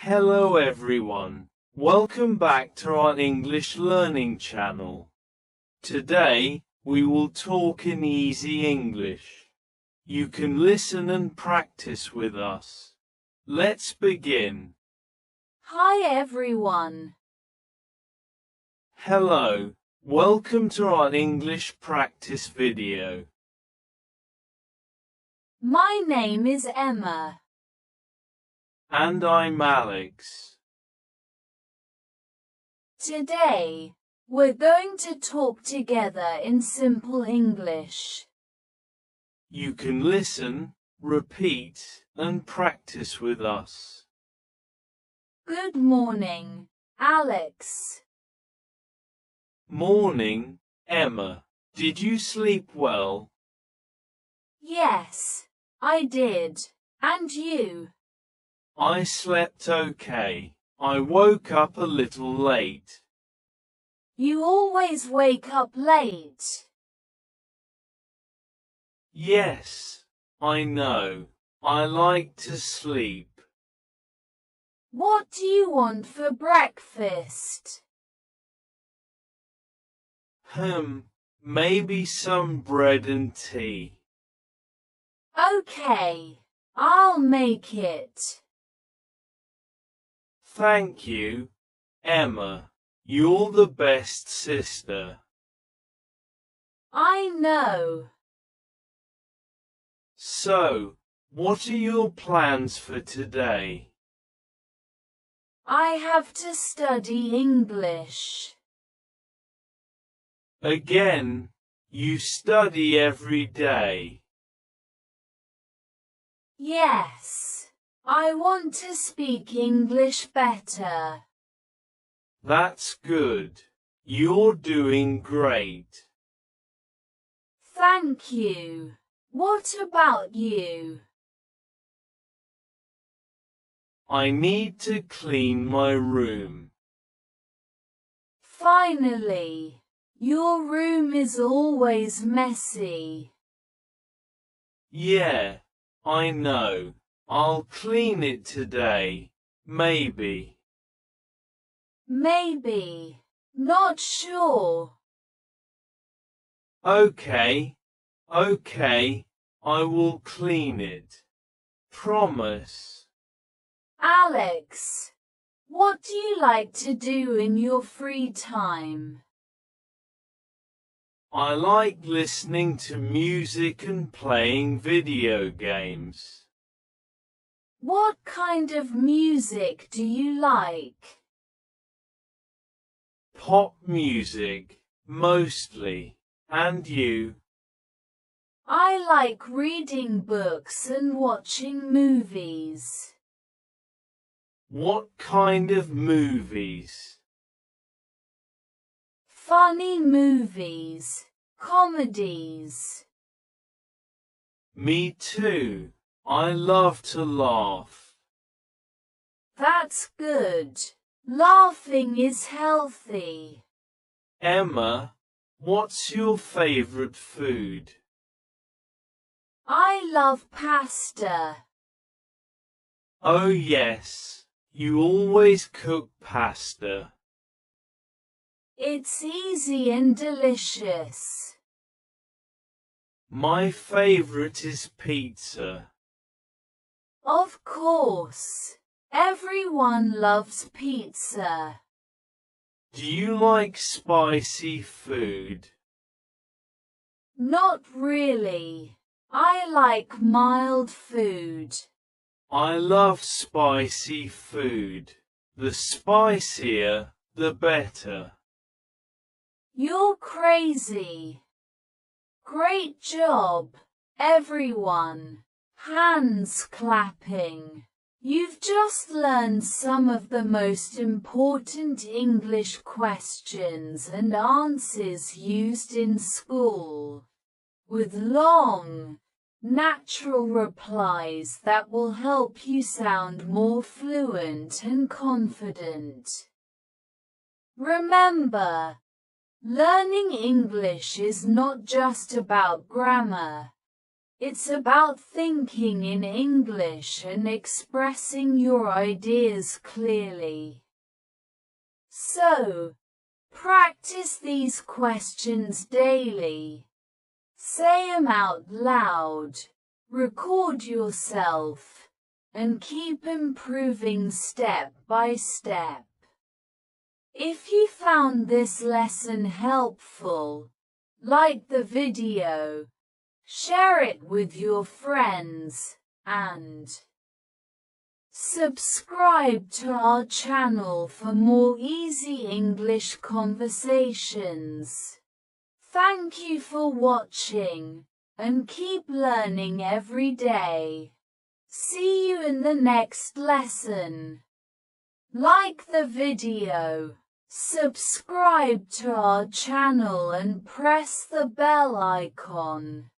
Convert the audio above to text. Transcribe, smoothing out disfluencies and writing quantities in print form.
Hello everyone. Welcome back to our English learning channel. Today, we will talk in easy English. You can listen and practice with us. Let's begin. Hi everyone. Hello. Welcome to our English practice video. My name is Emma. And I'm Alex. Today, we're going to talk together in simple English. You can listen, repeat, and practice with us. Good morning, Alex. Morning, Emma. Did you sleep well? Yes, I did. And you? I slept okay. I woke up a little late. You always wake up late. Yes, I know. I like to sleep. What do you want for breakfast? Maybe some bread and tea. Okay, I'll make it. Thank you, Emma. You're the best sister. I know. So, what are your plans for today? I have to study English. Again, you study every day. Yes, I want to speak English better. That's good. You're doing great. Thank you. What about you? I need to clean my room. Finally, your room is always messy. Yeah, I know. I'll clean it today, maybe. Maybe. Not sure. Okay, I will clean it. Promise. Alex, what do you like to do in your free time? I like listening to music and playing video games. What kind of music do you like? Pop music, mostly. And you? I like reading books and watching movies. What kind of movies? Funny movies, comedies. Me too. I love to laugh. That's good. Laughing is healthy. Emma, what's your favorite food? I love pasta. Oh yes, you always cook pasta. It's easy and delicious. My favorite is pizza. Of course, everyone loves pizza. Do you like spicy food? Not really. I like mild food. I love spicy food. The spicier, the better. You're crazy. Great job, everyone. Hands clapping. You've just learned some of the most important English questions and answers used in school, with long, natural replies that will help you sound more fluent and confident. Remember, learning English is not just about grammar. It's about thinking in English and expressing your ideas clearly. So, practice these questions daily. Say them out loud, record yourself, and keep improving step by step. If you found this lesson helpful, like the video, share it with your friends, and subscribe to our channel for more easy English conversations. Thank you for watching, and keep learning every day. See you in the next lesson. Like the video, subscribe to our channel and press the bell icon.